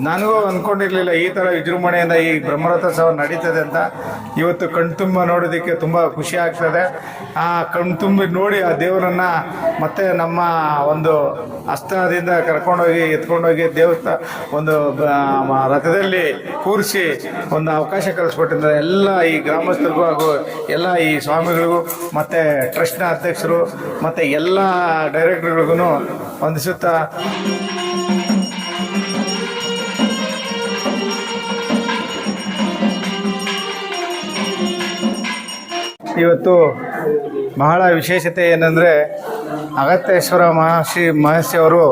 ನನಗೂ ಅಂದ್ಕೊಂಡಿರಲಿಲ್ಲ ಈ ಥರ ವಿಜೃಂಭಣೆಯಿಂದ ಈ ಬ್ರಹ್ಮರಥೋತ್ಸವ ನಡೀತದೆ ಅಂತ. ಇವತ್ತು ಕಣ್ತುಂಬ ನೋಡೋದಕ್ಕೆ ತುಂಬ ಖುಷಿ ಆಗ್ತದೆ. ಆ ಕಣ್ತುಂಬಿ ನೋಡಿ ಆ ದೇವರನ್ನು ಮತ್ತೆ ನಮ್ಮ ಒಂದು ಹಸ್ತದಿಂದ ಕರ್ಕೊಂಡೋಗಿ ಎತ್ಕೊಂಡೋಗಿ ದೇವಸ್ಥಾನ ಒಂದು ರಥದಲ್ಲಿ ಕೂರಿಸಿ ಒಂದು ಅವಕಾಶ ಕಲಿಸ್ಕೊಟ್ಟಿದ್ದಾರೆ ಎಲ್ಲ ಈ ಗ್ರಾಮಸ್ಥರಿಗೂ ಹಾಗೂ ಎಲ್ಲ ಈ ಸ್ವಾಮಿಗಳಿಗೂ ಮತ್ತು ಟ್ರಸ್ಟ್ನ ಅಧ್ಯಕ್ಷರು ಮತ್ತು ಎಲ್ಲ ಡೈರೆಕ್ಟರ್ಗಳಿಗೂ ವಂದಿಸುತ್ತಾ ಇವತ್ತು ಬಹಳ ವಿಶೇಷತೆ ಏನಂದರೆ ಅಗಸ್ತ್ಯೇಶ್ವರ ಮಹರ್ಷಿ ಅವರು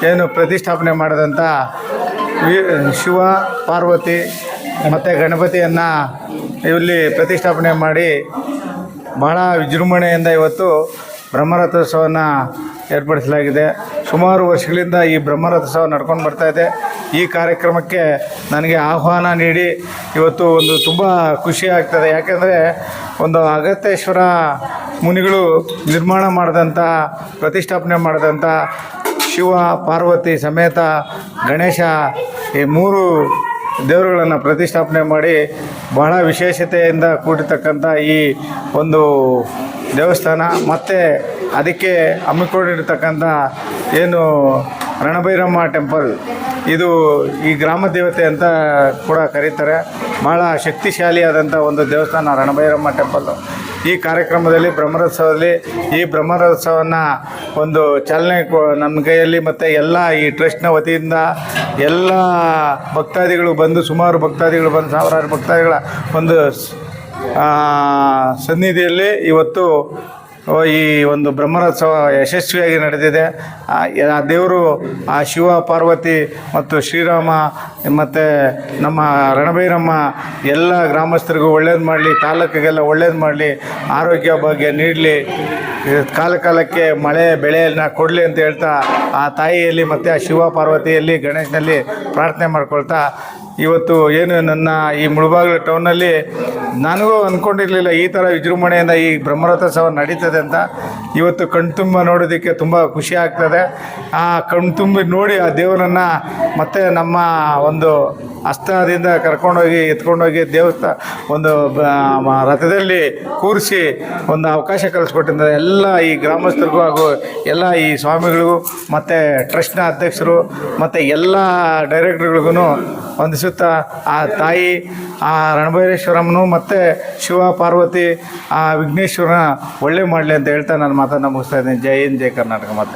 ಏನು ಪ್ರತಿಷ್ಠಾಪನೆ ಮಾಡಿದಂಥ ಶಿವ ಪಾರ್ವತಿ ಮತ್ತು ಗಣಪತಿಯನ್ನು ಇಲ್ಲಿ ಪ್ರತಿಷ್ಠಾಪನೆ ಮಾಡಿ ಬಹಳ ವಿಜೃಂಭಣೆಯಿಂದ ಇವತ್ತು ಬ್ರಹ್ಮರಥೋತ್ಸವವನ್ನು ಏರ್ಪಡಿಸಲಾಗಿದೆ. ಸುಮಾರು ವರ್ಷಗಳಿಂದ ಈ ಬ್ರಹ್ಮರಥೋತ್ಸವ ನಡ್ಕೊಂಡು ಬರ್ತಾಯಿದೆ. ಈ ಕಾರ್ಯಕ್ರಮಕ್ಕೆ ನನಗೆ ಆಹ್ವಾನ ನೀಡಿ ಇವತ್ತು ಒಂದು ತುಂಬ ಖುಷಿ ಆಗ್ತದೆ. ಯಾಕೆಂದರೆ ಒಂದು ಅಗಸ್ತ್ಯೇಶ್ವರ ಮುನಿಗಳು ನಿರ್ಮಾಣ ಮಾಡಿದಂಥ ಪ್ರತಿಷ್ಠಾಪನೆ ಮಾಡಿದಂಥ ಶಿವ ಪಾರ್ವತಿ ಸಮೇತ ಗಣೇಶ ಈ 3 ದೇವರುಗಳನ್ನು ಪ್ರತಿಷ್ಠಾಪನೆ ಮಾಡಿ ಬಹಳ ವಿಶೇಷತೆಯಿಂದ ಕೂಡಿರ್ತಕ್ಕಂಥ ಈ ಒಂದು ದೇವಸ್ಥಾನ ಮತ್ತು ಅದಕ್ಕೆ ಹಮ್ಮಿಕೊಂಡಿರ್ತಕ್ಕಂಥ ಏನು ರಣಭೈರಮ್ಮ ಟೆಂಪಲ್, ಇದು ಈ ಗ್ರಾಮ ದೇವತೆ ಅಂತ ಕೂಡ ಕರೀತಾರೆ. ಭಾಳ ಶಕ್ತಿಶಾಲಿಯಾದಂಥ ಒಂದು ದೇವಸ್ಥಾನ ರಣಭೈರಮ್ಮ ಟೆಂಪಲ್ಲು. ಈ ಕಾರ್ಯಕ್ರಮದಲ್ಲಿ ಈ ಬ್ರಹ್ಮರಥೋತ್ಸವವನ್ನು ಒಂದು ಚಾಲನೆ ನನ್ನ ಕೈಯಲ್ಲಿ ಮತ್ತು ಎಲ್ಲ ಈ ಟ್ರಸ್ಟ್ನ ವತಿಯಿಂದ ಎಲ್ಲ ಭಕ್ತಾದಿಗಳು ಬಂದು ಸುಮಾರು ಭಕ್ತಾದಿಗಳು ಬಂದು ಸಾವಿರಾರು ಭಕ್ತಾದಿಗಳ ಒಂದು ಸನ್ನಿಧಿಯಲ್ಲಿ ಇವತ್ತು ಈ ಒಂದು ಬ್ರಹ್ಮರಥೋತ್ಸವ ಯಶಸ್ವಿಯಾಗಿ ನಡೆದಿದೆ. ಆ ದೇವರು ಆ ಶಿವ ಪಾರ್ವತಿ ಮತ್ತು ಶ್ರೀರಾಮ ಮತ್ತು ನಮ್ಮ ರಣಭೈರಮ್ಮ ಎಲ್ಲ ಗ್ರಾಮಸ್ಥರಿಗೂ ಒಳ್ಳೇದು ಮಾಡಲಿ, ತಾಲೂಕಿಗೆಲ್ಲ ಒಳ್ಳೇದು ಮಾಡಲಿ, ಆರೋಗ್ಯ ಭಾಗ್ಯ ನೀಡಲಿ, ಕಾಲಕ್ಕೆ ಮಳೆ ಬೆಳೆಯನ್ನು ಕೊಡಲಿ ಅಂತ ಹೇಳ್ತಾ ಆ ತಾಯಿಯಲ್ಲಿ ಮತ್ತು ಆ ಶಿವ ಪಾರ್ವತಿಯಲ್ಲಿ ಗಣೇಶನಲ್ಲಿ ಪ್ರಾರ್ಥನೆ ಮಾಡ್ಕೊಳ್ತಾ ಇವತ್ತು ಏನು ನನ್ನ ಈ ಮುಳಬಾಗಿಲು ಟೌನಲ್ಲಿ ನನಗೂ ಅಂದ್ಕೊಂಡಿರಲಿಲ್ಲ ಈ ಥರ ವಿಜೃಂಭಣೆಯಿಂದ ಈ ಬ್ರಹ್ಮರಥೋತ್ಸವ ನಡೀತದೆ ಅಂತ. ಇವತ್ತು ಕಣ್ತುಂಬ ನೋಡೋದಕ್ಕೆ ತುಂಬ ಖುಷಿ ಆಗ್ತದೆ. ಆ ಕಣ್ತುಂಬಿ ನೋಡಿ ಆ ದೇವರನ್ನು ಮತ್ತೆ ನಮ್ಮ ಒಂದು ಹಸ್ತದಿಂದ ಕರ್ಕೊಂಡೋಗಿ ಎತ್ಕೊಂಡೋಗಿ ದೇವಸ್ಥಾನ ಒಂದು ರಥದಲ್ಲಿ ಕೂರಿಸಿ ಒಂದು ಅವಕಾಶ ಕಲಿಸ್ಕೊಟ್ಟಿದ್ದಾರೆ ಎಲ್ಲ ಈ ಗ್ರಾಮಸ್ಥರಿಗೂ ಹಾಗೂ ಎಲ್ಲ ಈ ಸ್ವಾಮಿಗಳಿಗೂ ಮತ್ತು ಟ್ರಸ್ಟ್ನ ಅಧ್ಯಕ್ಷರು ಮತ್ತು ಎಲ್ಲ ಡೈರೆಕ್ಟರ್ಗಳಿಗೂ ವಂದಿಸುತ್ತಾ ಆ ತಾಯಿ ಆ ರಣಭೈರೇಶ್ವರಮ್ಮನು ಮತ್ತು ಶಿವ ಪಾರ್ವತಿ ಆ ವಿಘ್ನೇಶ್ವರನ ಒಳ್ಳೆ ಮಾಡಲಿ ಅಂತ ಹೇಳ್ತಾ ನಾನು ಮಾತನ್ನು ಮುಗಿಸ್ತಾ ಇದ್ದೀನಿ. ಜೈ ಹಿಂದ್, ಜೈ ಕರ್ನಾಟಕ. ಮಾತು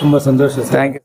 ತುಂಬ ಸಂತೋಷ. Thank you.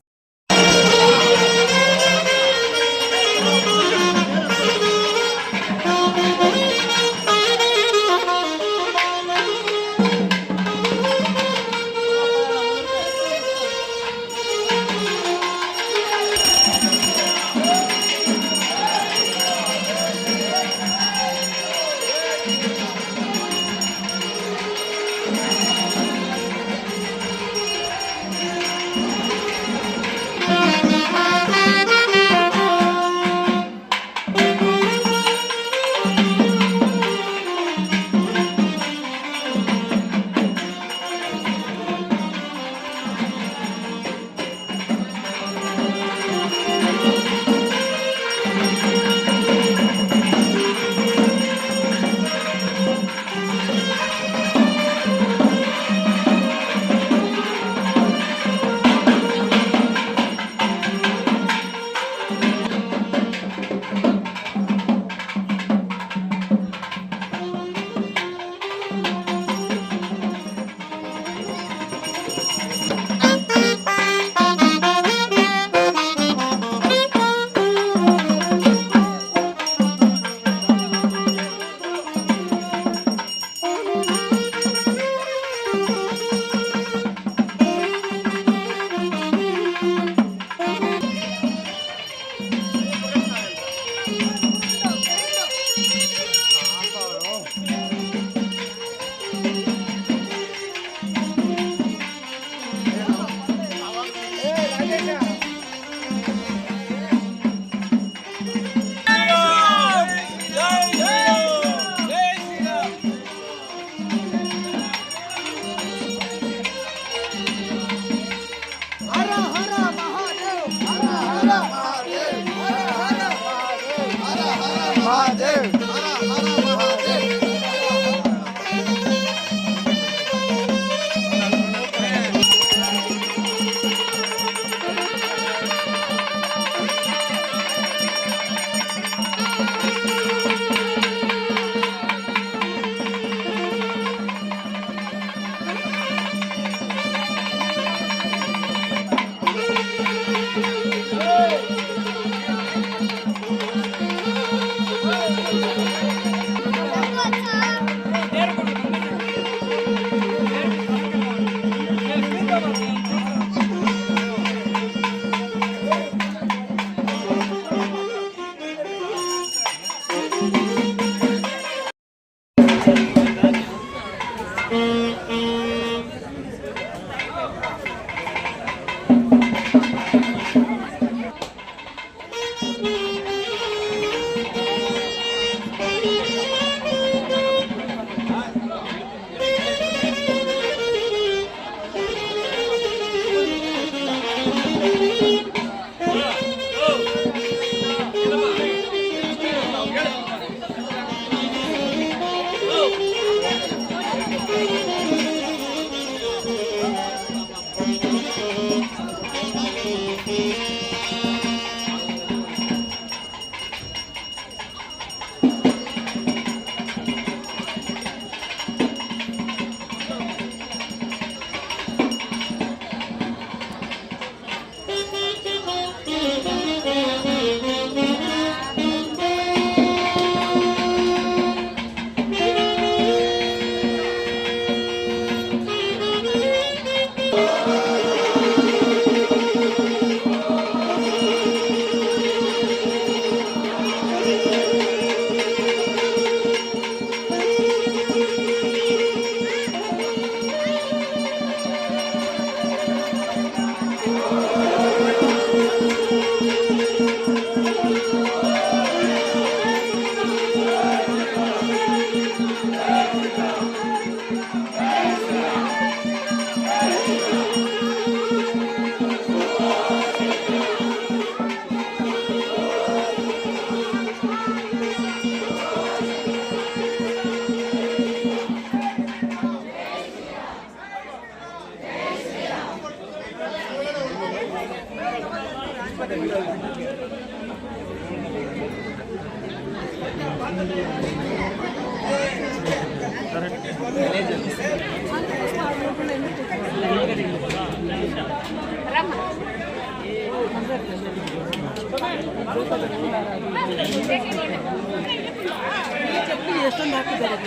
ಎಷ್ಟೊಂದು ಹಾಕಿದ್ದಾರೆ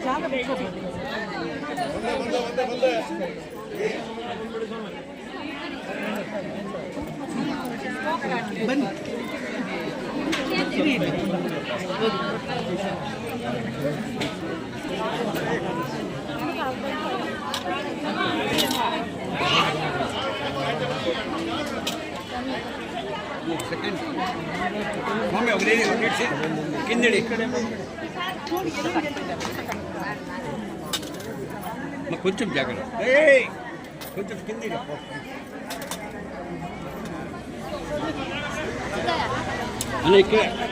ಜಾಗ ಬೇಕು ಬನ್ನಿ సెకండ్ మమ్మీ ఒక కిందడి కొంచెం జాగ్రత్త కొంచెం కింది అన్న ఇక్కడ